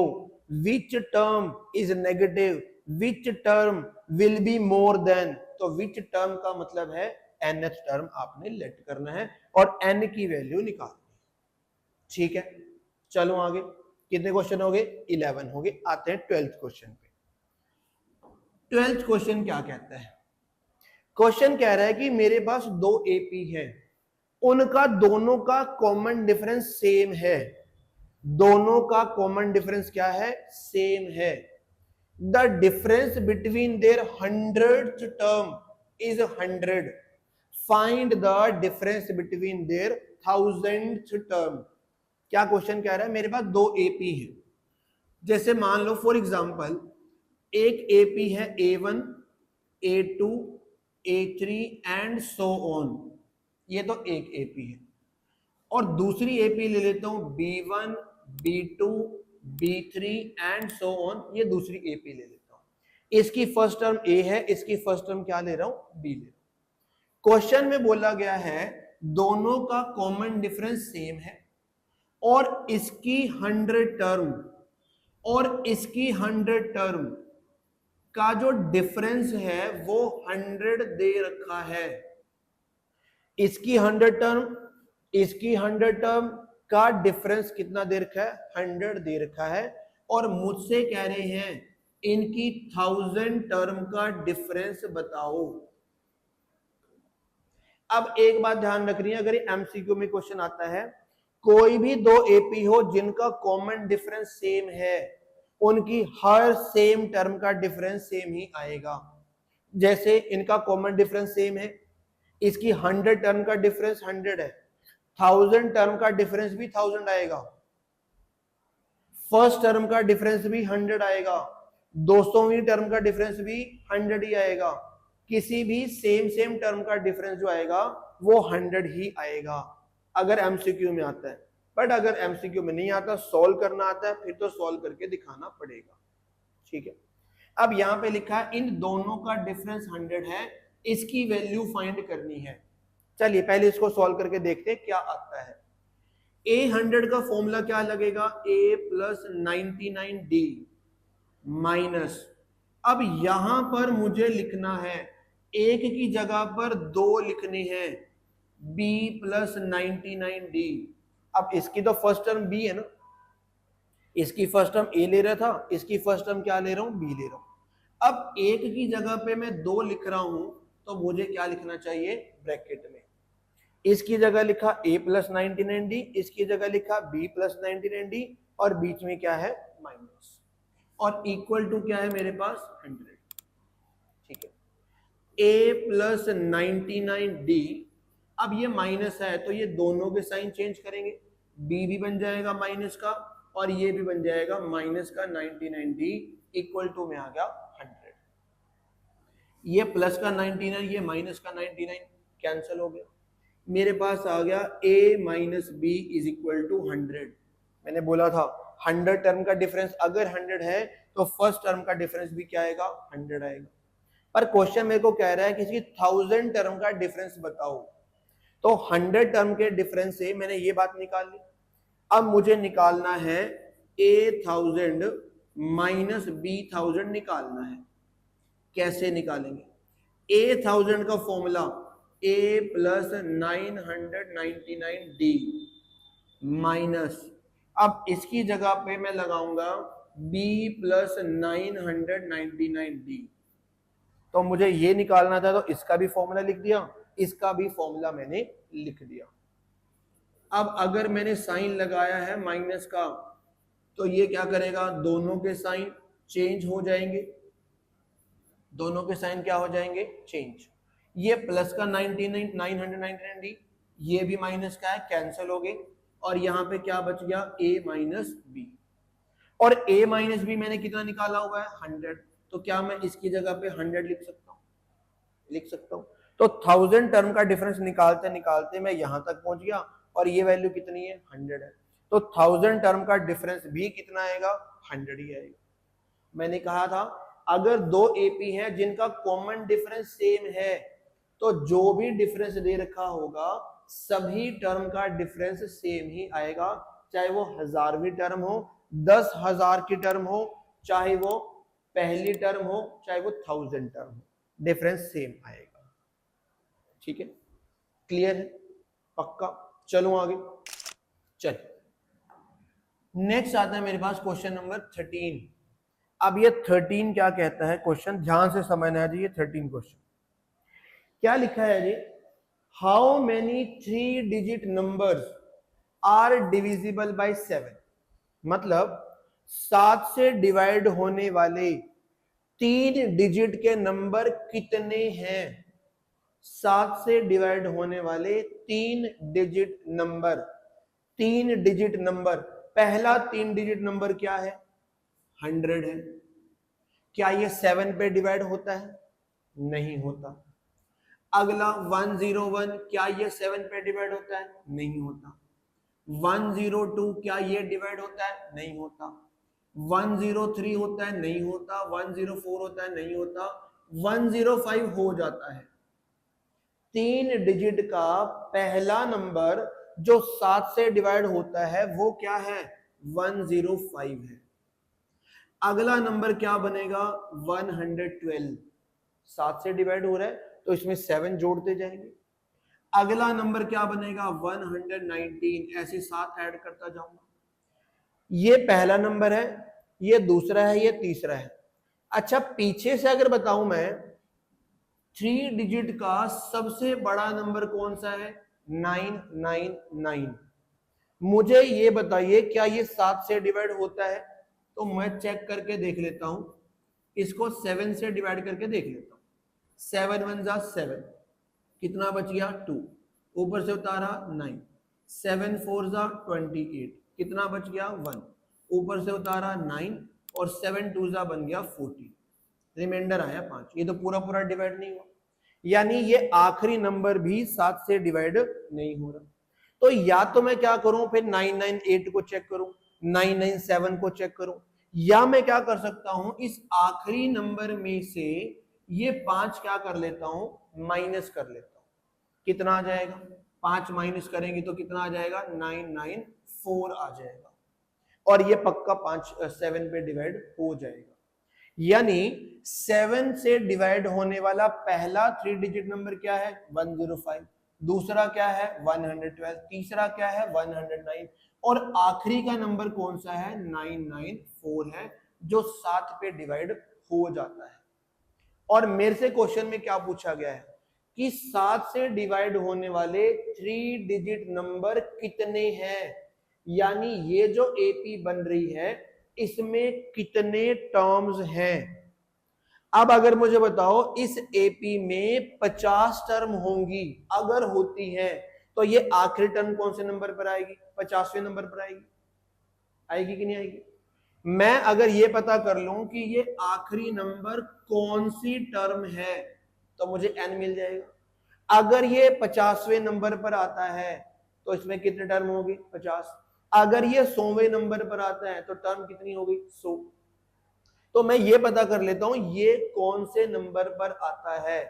which term is negative, which term will be more than, तो विच टर्म का मतलब है nth टर्म आपने लेट करना है और n की वैल्यू निकालनी है। ठीक है, चलो आगे। कितने क्वेश्चन हो गए? 11 हो गए। आते हैं 12th क्वेश्चन पे। 12th क्वेश्चन क्या कहता है? क्वेश्चन कह रहा है कि मेरे पास दो एपी है, उनका दोनों का कॉमन डिफरेंस सेम है। दोनों का कॉमन डिफरेंस क्या है? सेम है। The difference between their 100th term is 100। Find the difference between their 1000th term. क्या क्वेश्चन कह रहा है? मेरे पास दो एपी है। जैसे मान लो फॉर एग्जांपल एक एपी है A1, A2, A3 and so on. ये तो एक एपी है। और दूसरी एपी ले लेता हूं B1, B2, B3 and so on. ये दूसरी एपी ले लेता हूं। इसकी फर्स्ट टर्म A है, इसकी फर्स्ट टर्म क्या ले रहा हूं? B ले रहा हूं। क्वेश्चन में बोला गया है दोनों का कॉमन डिफरेंस सेम है और इसकी 100 टर्म और इसकी 100 टर्म का जो डिफरेंस है वो 100 दे रखा है। इसकी 100 टर्म, इसकी 100 टर्म का डिफरेंस कितना दे रखा है? 100 दे रखा है। और मुझसे कह रहे हैं इनकी 1000 टर्म का डिफरेंस बताओ। अब एक बात ध्यान रखनी है, अगर एमसीक्यू में क्वेश्चन आता है, कोई भी दो एपी हो जिनका कॉमन डिफरेंस सेम है, उनकी हर सेम टर्म का डिफरेंस सेम ही आएगा। जैसे इनका कॉमन डिफरेंस सेम है, इसकी 100 टर्म का डिफरेंस 100 है, 1000 टर्म का डिफरेंस भी 1000 आएगा, फर्स्ट टर्म का डिफरेंस भी 100 आएगा, 200वीं टर्म का डिफरेंस भी 100 ही आएगा। किसी भी सेम टर्म का डिफरेंस जो आएगा वो 100 ही आएगा अगर एमसीक्यू में आता है। बट अगर एमसीक्यू में नहीं आता, सॉल्व करना आता है, फिर तो सॉल्व करके दिखाना पड़ेगा। ठीक है, अब यहां पे लिखा है इन दोनों का डिफरेंस 100 है, इसकी वैल्यू फाइंड करनी है। चलिए पहले इसको सॉल्व करके देखते हैं क्या आता है। A100 का फॉर्मूला क्या लगेगा? A + 99D माइनस, अब यहां पर मुझे लिखना है, एक की जगह पर दो लिखने हैं, B + 99D। अब इसकी तो फर्स्ट टर्म B है ना, इसकी फर्स्ट टर्म A ले रहा था, इसकी फर्स्ट टर्म क्या ले रहा हूं? B ले रहा हूं। अब एक की जगह पे मैं दो लिख रहा हूं, तो मुझे क्या लिखना चाहिए? ब्रैकेट में। इसकी जगह लिखा A + 99D, इसकी जगह लिखा B + 99D, और बीच में क्या है? माइनस, और इक्वल टू क्या है मेरे पास? 100। ठीक है, A + 99D, अब ये माइनस है तो ये दोनों के साइन चेंज करेंगे, B भी बन जाएगा माइनस का और ये भी बन जाएगा माइनस का 99D, इक्वल टू में आ गया 100। ये प्लस का 99, ये माइनस का 99 कैंसिल हो गया, मेरे पास आ गया A - B = 100। मैंने बोला था 100 टर्म का डिफरेंस अगर 100 है तो फर्स्ट टर्म का डिफरेंस भी क्या आएगा? 100 आएगा। पर क्वेश्चन मेरे को कह रहा है किसी 1000 टर्म का डिफरेंस बताओ, तो 100 टर्म के डिफरेंस से मैंने ये बात निकाल ली। अब मुझे निकालना है A1000 - B1000 निकालना है। कैसे निकालेंगे? A1000 का फॉर्मूला A + 999D माइनस, अब इसकी जगह पे मैं लगाऊंगा B + 999D। तो मुझे ये निकालना था, तो इसका भी फॉर्मूला लिख दिया, इसका भी फॉर्मूला मैंने लिख दिया। अब अगर मैंने साइन लगाया है माइनस का, तो ये क्या करेगा? दोनों के साइन चेंज हो जाएंगे, दोनों के साइन क्या हो जाएंगे? चेंज। ये प्लस का 999D, ये भी माइनस का है, कैंसिल हो गए, और यहां पे क्या बच गया? A - B। और a माइनस बी मैंने कितना निकाला हुआ है 100, तो क्या मैं इसकी जगह पे 100 लिख सकता हूँ? लिख सकता हूँ। तो 1000 टर्म का डिफरेंस निकालते निकालते मैं यहां तक पहुंच गया और ये वैल्यू कितनी है 100 है। तो 1000 टर्म का डिफरेंस भी कितना आएगा 100 ही आएगा। मैंने कहा था अगर दो एपी हैं जिनका कॉमन डिफरेंस सेम है तो जो भी डिफरेंस दे रखा होगा सभी टर्म का डिफरेंस सेम ही आएगा, चाहे वो 1000वीं टर्म हो, 10,000 की टर्म हो, चाहे वो पहली टर्म हो, चाहे वो 1000 टर्म हो, डिफरेंस सेम आएगा। ठीक है, क्लियर है, पक्का? चलो आगे। चल नेक्स्ट आता है मेरे पास क्वेश्चन नंबर 13। अब ये 13 क्या कहता है क्वेश्चन, ध्यान से समझना है जी। ये 13 क्वेश्चन क्या लिखा है जी, how many 3 digit numbers are divisible by 7। मतलब 7 से डिवाइड होने वाले 3 डिजिट के नंबर कितने हैं? 7 से डिवाइड होने वाले 3 डिजिट नंबर, 3 डिजिट नंबर। पहला 3 डिजिट नंबर क्या है 100 है। क्या ये 7 पे डिवाइड होता है? नहीं होता। अगला 101, क्या ये 7 पे डिवाइड होता है? नहीं होता। 102, क्या ये डिवाइड होता है? नहीं होता। 103 होता है? नहीं होता। 104 होता है? नहीं होता। 105 हो जाता है। 3 डिजिट का पहला नंबर जो 7 से डिवाइड होता है वो क्या है 105 है। अगला नंबर क्या बनेगा 112, 7 से डिवाइड हो रहा है तो इसमें 7 जोड़ते जाएंगे। अगला नंबर क्या बनेगा 119, ऐसे 7 ऐड करता जाऊंगा। ये पहला नंबर है, ये दूसरा है, ये तीसरा है। अच्छा पीछे से अगर बताऊं मैं 3 डिजिट का सबसे बड़ा नंबर कौन सा है 999। मुझे ये बताइए क्या ये 7 से डिवाइड होता है? तो मैं चेक करके देख लेता हूं, इसको 7 से डिवाइड करके देख लेता हूं। 7 1 जा 7, कितना बच गया 2, ऊपर से उतारा 9, 7 4 जा 28, कितना बच गया 1, ऊपर से उतारा 9 और 7 2 जा बन गया 40, रिमाइंडर आया 5। ये तो पूरा पूरा डिवाइड नहीं हुआ, यानी ये आखिरी नंबर भी 7 से डिवाइड नहीं हो रहा। तो या तो मैं क्या करूं फिर 998 को चेक करूं, 997 को चेक करूं, या मैं क्या कर सकता हूं इस आखिरी नंबर में से ये 5 क्या कर लेता हूं माइनस कर लेता हूं। कितना आ जाएगा 5 माइनस करेंगे तो कितना आ जाएगा 994 आ जाएगा और ये पक्का 7 पे डिवाइड हो जाएगा। यानी 7 से डिवाइड होने वाला पहला 3 डिजिट नंबर क्या है 105, दूसरा क्या है 112, तीसरा क्या है 109 और आखिरी का नंबर कौन सा है 994 है जो 7 पे डिवाइड हो जाता है। और मेरे से क्वेश्चन में क्या पूछा गया है कि 7 से डिवाइड होने वाले 3 डिजिट नंबर कितने हैं, यानी ये जो एपी बन रही है इसमें कितने टर्म्स हैं। अब अगर मुझे बताओ इस एपी में 50 टर्म होंगी, अगर होती हैं तो ये आखिरी टर्म कौन से नंबर पर आएगी 50वें नंबर पर आएगी, आएगी कि नहीं आएगी। मैं अगर ये पता कर लूं कि ये आखिरी नंबर कौन सी टर्म है तो मुझे n मिल जाएगा। अगर ये 50वें नंबर पर आता है तो इसमें कितने टर्म होगी 50। अगर ये 100वें नंबर पर आता है तो टर्म कितनी होगी 100। तो मैं ये पता कर लेता हूं ये कौन से नंबर पर आता है,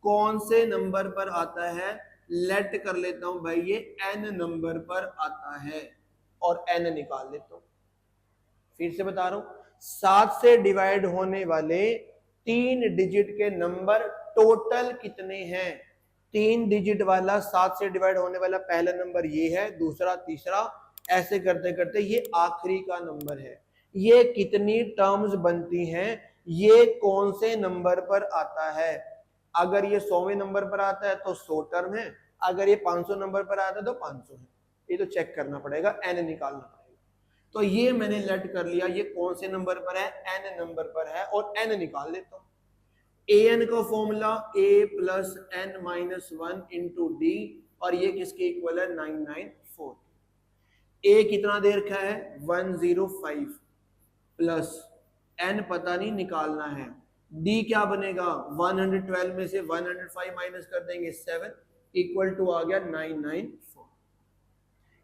कौन से नंबर पर आता है, लेट कर लेता हूं भाई ये n नंबर पर आता है और n निकाल लेता हूं। फिर से बता रहा हूं 7 से डिवाइड होने वाले 3 डिजिट के नंबर टोटल कितने हैं। 3 डिजिट वाला 7 से डिवाइड होने वाला पहला नंबर ये है, दूसरा तीसरा, ऐसे करते करते ये आखिरी का नंबर है। ये कितनी टर्म्स बनती हैं, ये कौन से नंबर पर आता है। अगर ये 100वें नंबर पर आता है तो 100 टर्म है, अगर ये 500 नंबर पर आता है तो 500 है। ये तो चेक करना पड़ेगा, n निकालना पड़ेगा। तो ये मैंने लेट कर लिया ये कौन से नंबर पर है n नंबर पर है और n निकाल लेता हूं। an का formula a plus n minus 1 into D और ये किसके इक्वल है 994। a कितना दे रखा है 105, प्लस n पता नहीं निकालना है, d क्या बनेगा 112 में से 105 माइनस कर देंगे 7 इक्वल टू आ गया 994।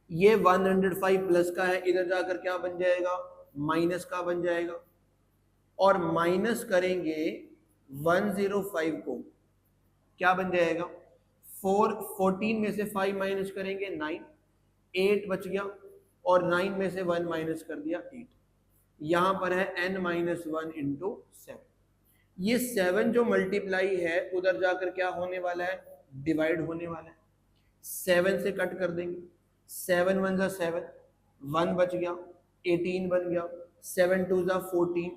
ये 105 प्लस का है, इधर जाकर क्या बन जाएगा माइनस का बन जाएगा, और माइनस करेंगे 105 को क्या बन जाएगा 14 में से 5 माइनस करेंगे 9, 8 बच गया, और 9 में से 1 माइनस कर दिया 8। यहां पर है n माइनस 1 इंटू 7। ये 7 जो मल्टीप्लाई है उधर जाकर क्या होने वाला है डिवाइड होने वाला है, 7 से कट कर देंगे, 7 1 जा 7, 1 बच गया, 18 बन गया, 7 2 जा 14,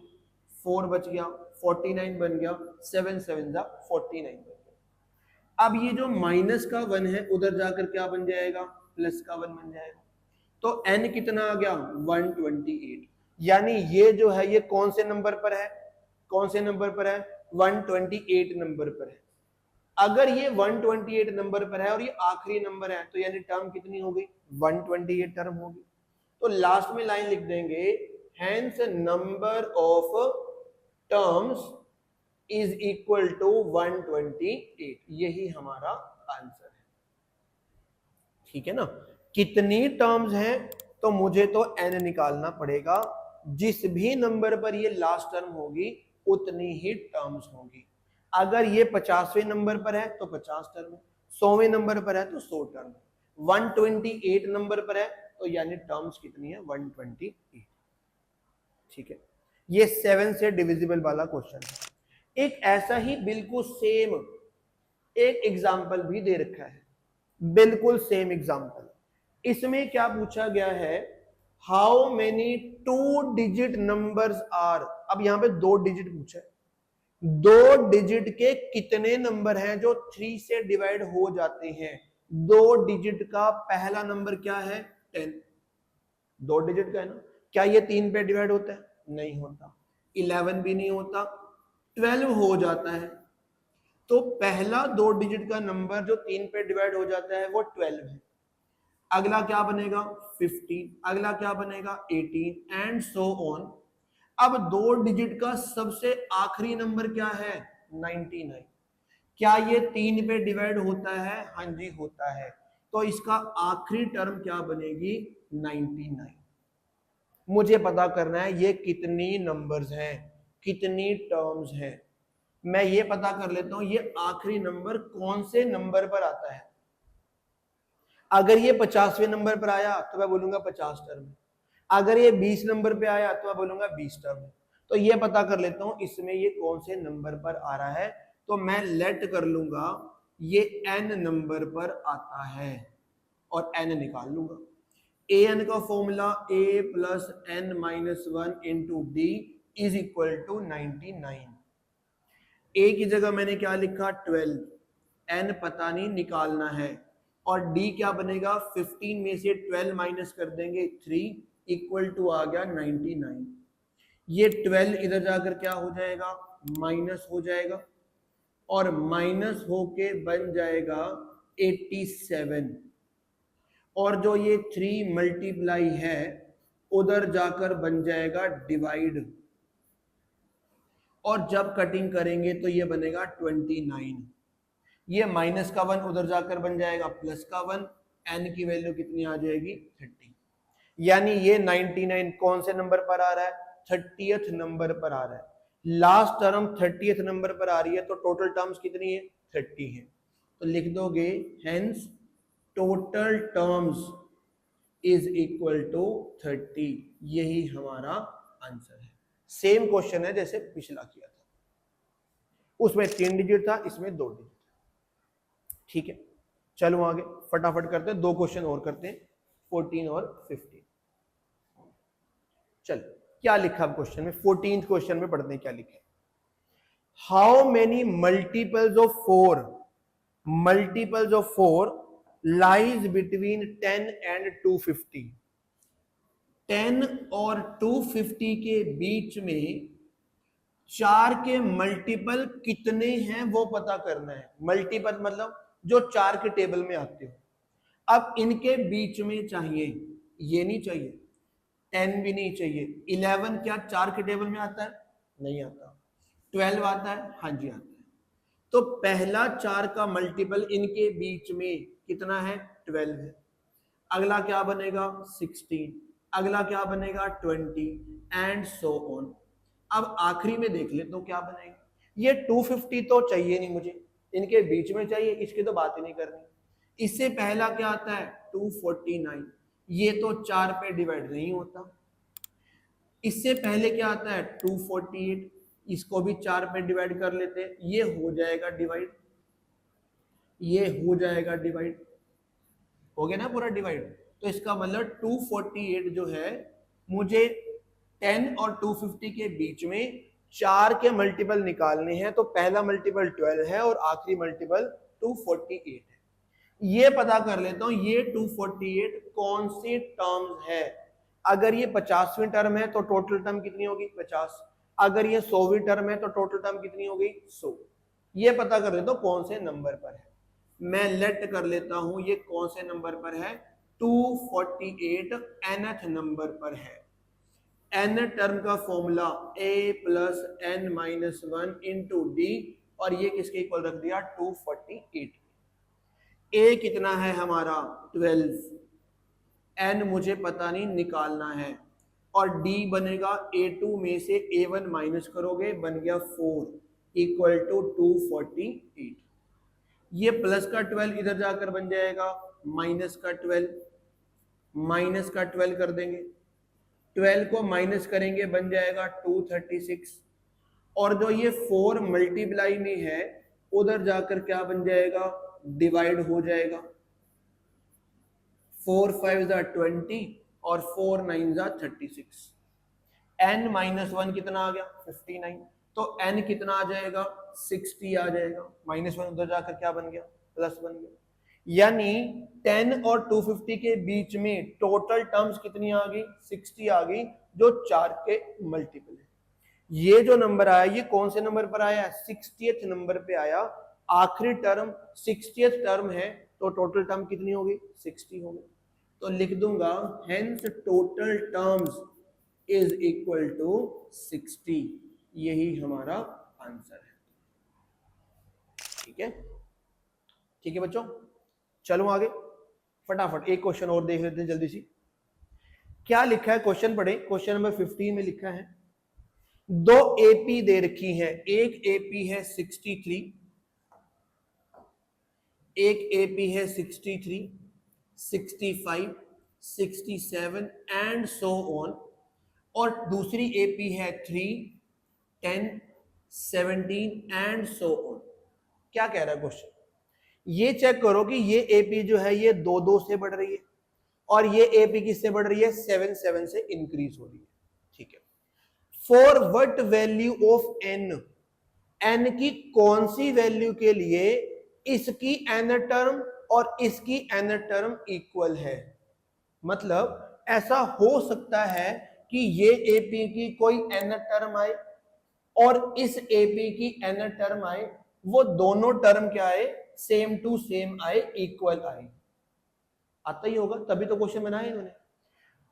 4 बच गया, 49 बन गया, 7 7 जा 49 बन गया। अब ये जो माइनस का 1 है उधर जाकर क्या बन जाएगा प्लस का 1 बन जाएगा। तो n कितना आ गया 128, यानी ये जो है ये कौन से नंबर पर है, कौन से नंबर पर है 128 नंबर पर है। अगर ये 128 नंबर पर है और ये आखिरी नंबर है तो यानी टर्म कितनी हो गई 128 टर्म होगी। तो लास्ट में लाइन लिख देंगे hence number of terms is equal to 128, यही हमारा आंसर है। ठीक है ना, कितनी टर्म्स हैं तो मुझे तो n निकालना पड़ेगा, जिस भी नंबर पर ये लास्ट टर्म होगी उतनी ही टर्म्स होगी। अगर ये 50वें नंबर पर है तो 50 टर्म, 100वें नंबर पर है तो 100 टर्म, 128 नंबर पर है तो यानी टर्म्स कितनी है 128। ठीक है, ये 7 से डिविजिबल वाला क्वेश्चन है। एक ऐसा ही बिल्कुल सेम एक एग्जाम्पल भी दे रखा है, बिल्कुल सेम एग्जाम्पल। इसमें क्या पूछा गया है how many 2 digit numbers are. अब यहां पे 2 डिजिट पूछा है, 2 डिजिट के कितने नंबर हैं जो 3 से डिवाइड हो जाते हैं। 2 डिजिट का पहला नंबर क्या है 10, 2 डिजिट का है ना, क्या ये 3 पे डिवाइड होता है नहीं होता, 11 भी नहीं होता, 12 हो जाता है। तो पहला 2 डिजिट का नंबर जो 3 पे डिवाइड हो जाता है वो 12 है। अगला क्या बनेगा 15, अगला क्या बनेगा 18 एंड सो ऑन। अब 2 डिजिट का सबसे आखिरी नंबर क्या है 99, क्या ये 3 पे डिवाइड होता है हाँ जी होता है। तो इसका आखिरी टर्म क्या बनेगी 99। मुझे पता करना है ये कितनी नंबर्स हैं, कितनी टर्म्स हैं। मैं ये पता कर लेता हूं ये आखिरी नंबर कौन से नंबर पर आता है। अगर ये 50वें नंबर पर आया तो मैं बोलूंगा 50 टर्म, अगर ये 20 नंबर पे आया तो मैं बोलूंगा 20 टर्म। तो ये पता कर लेता हूं इसमें ये कौन से नंबर पर आ रहा है, तो मैं लेट कर लूंगा ये n नंबर पर आता है और n निकाल लूंगा। an का formula a plus n minus 1 into D is equal to 99। a की जगह मैंने क्या लिखा 12, n पता नहीं निकालना है, और d क्या बनेगा 15 में से 12 माइनस कर देंगे 3 इक्वल टू आ गया 99। ये 12 इधर जाकर क्या हो जाएगा माइनस हो जाएगा, और माइनस होके बन जाएगा 87, और जो ये 3 मल्टीप्लाई है उधर जाकर बन जाएगा डिवाइड, और जब कटिंग करेंगे तो ये बनेगा 29। ये माइनस का 1 उधर जाकर बन जाएगा प्लस का 1, n की वैल्यू कितनी आ जाएगी 30। यानी ये 99 कौन से नंबर पर आ रहा है 30th नंबर पर आ रहा है। लास्ट टर्म 30th नंबर पर आ रही है तो टोटल टर्म्स कितनी है 30 है। तो लिख दोगे hence total terms is equal to 30, यही हमारा आंसर है। सेम क्वेश्चन है जैसे पिछला किया था, उसमें 3 डिजिट था इसमें 2 डिजिट। ठीक है, चलो आगे फटाफट करते हैं, 2 क्वेश्चन और करते हैं 14 और 15। चलो क्या लिखा क्वेश्चन में, 14th क्वेश्चन में पढ़ते हैं क्या लिखे। How many multiples of 4 lies between 10 and 250। 10 और 250 के बीच में 4 के मल्टीपल कितने हैं वो पता करना है। मल्टीपल मतलब जो 4 के टेबल में आते हो। अब इनके बीच में चाहिए, ये नहीं चाहिए, 10 भी नहीं चाहिए। 11 क्या 4 के टेबल में आता है? नहीं आता। 12 आता है? हाँ जी आता है। तो पहला 4 का मल्टीपल इनके बीच में कितना है? 12 है। अगला क्या बनेगा? 16। अगला क्या बनेगा? 20 एंड सो ऑन। अब आखिरी में देख लेते हो क्या बनेगा। ये 250 तो चाहिए नहीं मुझे, इनके बीच में चाहिए, इसकी तो बात ही नहीं करनी। इससे पहला क्या आता है? 249, ये तो 4 पे डिवाइड नहीं होता। इससे पहले क्या आता है? 248, इसको भी 4 पे डिवाइड कर लेते हैं, ये हो जाएगा डिवाइड, ये हो जाएगा डिवाइड, हो गया ना पूरा डिवाइड। तो इसका मतलब 248 जो है मुझे 10 और 250 के बीच में 4 के मल्टीपल निकालने हैं। तो पहला मल्टीपल 12 है और आखिरी मल्टीपल 248 है। ये पता कर लेता हूं ये 248 कौन सी टर्म्स है। अगर ये 50वीं टर्म है तो टोटल टर्म कितनी होगी? 50। अगर ये 100वीं टर्म है तो टोटल टर्म कितनी होगी? 100। ये पता कर लेता हूं कौन से नंबर पर है। मैं लेट कर लेता हूं ये कौन से नंबर पर है? 248 nth नंबर पर है। n टर्म का formula a plus n minus 1 into D, और ये किसके इक्वल रख दिया? 248। a कितना है हमारा? 12, n मुझे पता नहीं, निकालना है, और d बनेगा a2 में से a1 माइनस करोगे, बन गया 4 इक्वल टू 248। ये प्लस का 12 इधर जाकर बन जाएगा माइनस का 12, माइनस का 12 कर देंगे, 12 को माइनस करेंगे बन जाएगा 236, और जो ये 4 मल्टीप्लाई में है उधर जाकर क्या बन जाएगा? डिवाइड हो जाएगा। 4 5 20 और 4 9 36। n माइनस 1 कितना आ गया? 59। तो n कितना आ जाएगा? 60 आ जाएगा। माइनस 1 उधर जाकर क्या बन गया? प्लस बन गया। यानी 10 और 250 के बीच में टोटल टर्म्स कितनी आ गई? 60 आ गई, जो 4 के मल्टीपल है। ये जो नंबर आया ये कौन से नंबर पर आया? 60th नंबर पे आया। आखिरी टर्म 60th टर्म है, तो टोटल टर्म कितनी होगी? 60 होगी। तो लिख दूंगा hence total terms is equal to 60। यही हमारा आंसर है। ठीक है, ठीक है बच्चों, चलो आगे फटाफट एक क्वेश्चन और देख लेते हैं जल्दी सी। क्या लिखा है? क्वेश्चन पढ़े। क्वेश्चन नंबर 15 में लिखा है दो एपी दे रखी है। एक एपी है 63, एक एपी है 63, 65, 67 एंड सो ऑन, और दूसरी एपी है 3, 10, 17 एंड सो ऑन। क्या कह रहा है क्वेश्चन? ये चेक करो कि ये एपी जो है ये 2 से बढ़ रही है, और ये एपी किससे बढ़ रही है? 7 से इंक्रीज हो रही है। ठीक है। For what value of n, n की कौन सी वैल्यू के लिए इसकी n टर्म और इसकी n टर्म इक्वल है। मतलब ऐसा हो सकता है कि ये एपी की कोई n टर्म आए और इस एपी की n टर्म आए, वो दोनों टर्म क्या आए? सेम टू सेम आए, इक्वल आए। आता ही होगा, तभी तो क्वेश्चन बनाया इन्होंने।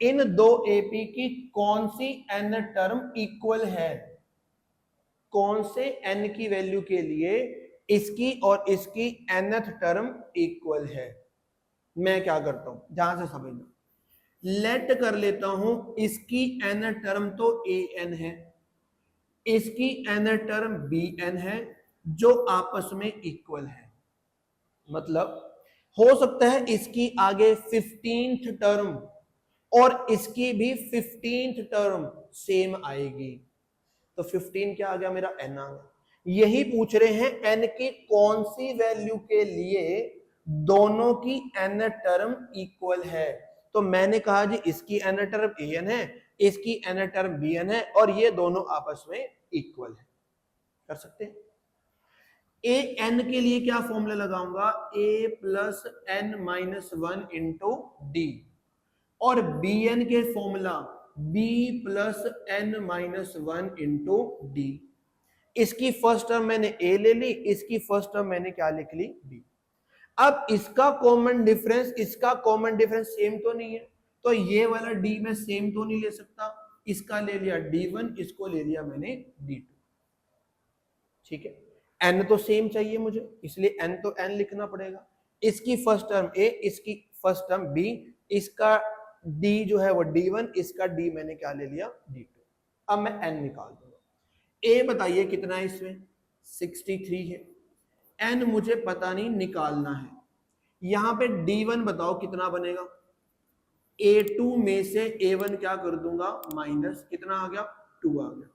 इन दो एपी की कौन सी n टर्म इक्वल है? कौन से n की वैल्यू के लिए इसकी और इसकी nth टर्म इक्वल है? मैं क्या करता हूं, जहां से समझना, लेट कर लेता हूं इसकी n टर्म तो an है, इसकी n टर्म bn है, जो आपस में इक्वल है। मतलब हो सकता है इसकी आगे 15th टर्म और इसकी भी 15th टर्म सेम आएगी। तो 15 क्या आ गया मेरा? n आ गया। यही पूछ रहे हैं n की कौन सी वैल्यू के लिए दोनों की n टर्म इक्वल है। तो मैंने कहा जी इसकी n टर्म an है, इसकी n टर्म bn है, और ये दोनों आपस में इक्वल है। कर सकते हैं। ए एन के लिए क्या फॉर्मूला लगाऊंगा? a plus n minus 1 into D, और बी एन के formula b plus n minus 1 into D. इसकी फर्स्ट टर्म मैंने a ले ली, इसकी फर्स्ट टर्म मैंने क्या लिख ली? b। अब इसका कॉमन डिफरेंस, इसका कॉमन डिफरेंस सेम तो नहीं है, तो ये वाला डी मैं सेम तो नहीं ले सकता, इसका ले लिया D1, इसको ले लिया मैंने D2, ठीक है। n तो सेम चाहिए मुझे, इसलिए n तो n लिखना पड़ेगा। इसकी फर्स्ट टर्म a, इसकी फर्स्ट टर्म b, इसका d जो है वो D1, इसका d मैंने क्या ले लिया D2। अब मैं n निकाल दूंगा। a बताइए कितना है इसमें, 63 है। n मुझे पता नहीं, निकालना है। यहां पे D1 बताओ कितना बनेगा, A2 में से A1 क्या कर दूंगा माइनस, कितना आ गया 2 आ गया,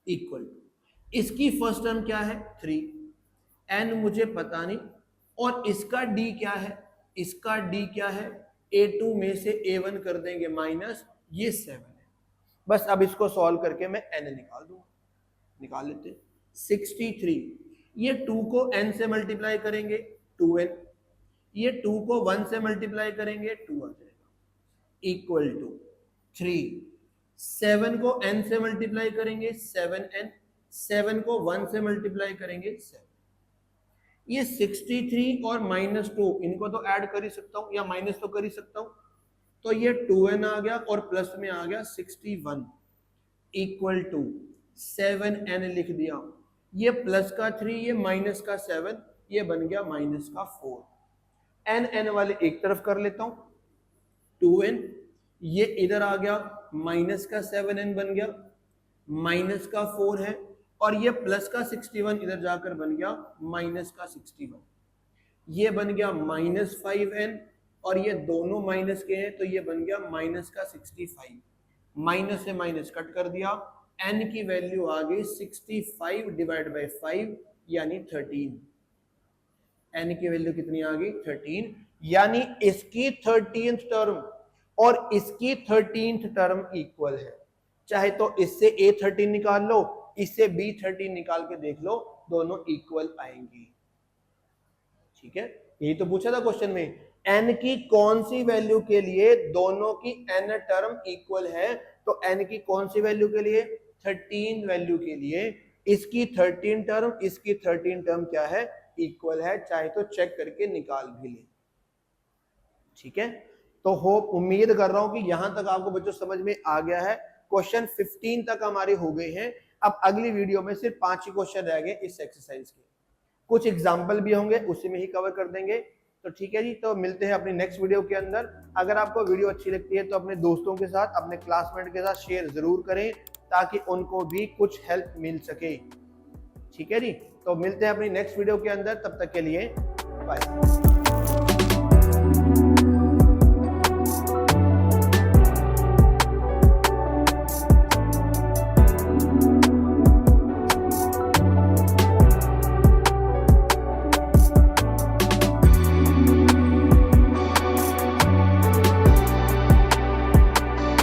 इक्वल टू इसकी फर्स्ट टर्म क्या है 3, n मुझे पता नहीं, और इसका d क्या है, इसका d क्या है, A2 में से A1 कर देंगे माइनस, ये 7 है। बस अब इसको सॉल्व करके मैं n निकाल दूंगा, निकाल लेते हैं। 63, ये 2 को n से मल्टीप्लाई करेंगे 2n, ये 2 को 1 से मल्टीप्लाई करेंगे 2 आ जाएगा, इक्वल टू 3। 7 को n से मल्टीप्लाई करेंगे 7n, 7 को 1 से मल्टीप्लाई करेंगे 7। ये 63 और -2 इनको तो ऐड कर ही सकता हूं, या माइनस तो कर ही सकता हूं, तो ये 2n आ गया और प्लस में आ गया 61, इक्वल टू 7n लिख दिया। ये प्लस का 3, ये माइनस का 7, ये बन गया माइनस का 4। n वाले एक तरफ कर लेता हूं, 2n, ये इधर आ गया, माइनस का 7n बन गया, माइनस का 4 है, और ये प्लस का 61 इधर जाकर बन गया माइनस का 61, ये बन गया -5n, और ये दोनों माइनस के हैं तो ये बन गया माइनस का 65। माइनस से माइनस कट कर दिया, n की वैल्यू आ गई 65 डिवाइड बाई 5 यानी 13। n की वैल्यू कितनी आ गई 13, यानी इसकी 13th टर्म और इसकी 13th टर्म इक्वल है। चाहे तो इससे A13 निकाल लो, इससे B13 निकाल के देख लो, दोनों इक्वल आएंगी, ठीक है। यही तो पूछा था क्वेश्चन में, n की कौन सी वैल्यू के लिए दोनों की n टर्म इक्वल है, तो n की कौन सी वैल्यू के लिए 13 वैल्यू के लिए इसकी 13 टर्म, इसकी 13 टर्म क्या है इक्वल है, चाहे तो चेक करके निकाल भी ले, ठीक है। तो होप उम्मीद कर रहा हूं कि यहां तक आपको बच्चों समझ में आ गया है। क्वेश्चन 15 तक हमारे हो गए हैं। अब अगली वीडियो में सिर्फ 5 ही क्वेश्चन रह गए इस एक्सरसाइज के, कुछ एग्जाम्पल भी होंगे उसी में ही कवर कर देंगे। तो ठीक है जी, तो मिलते हैं अपनी नेक्स्ट वीडियो के अंदर। अगर आपको वीडियो अच्छी लगती है तो अपने दोस्तों के साथ, अपने क्लासमेट के साथ शेयर जरूर करें ताकि उनको भी कुछ हेल्प मिल सके, ठीक है जी। तो मिलते हैं अपनी नेक्स्ट वीडियो के अंदर, तब तक के लिए बाय।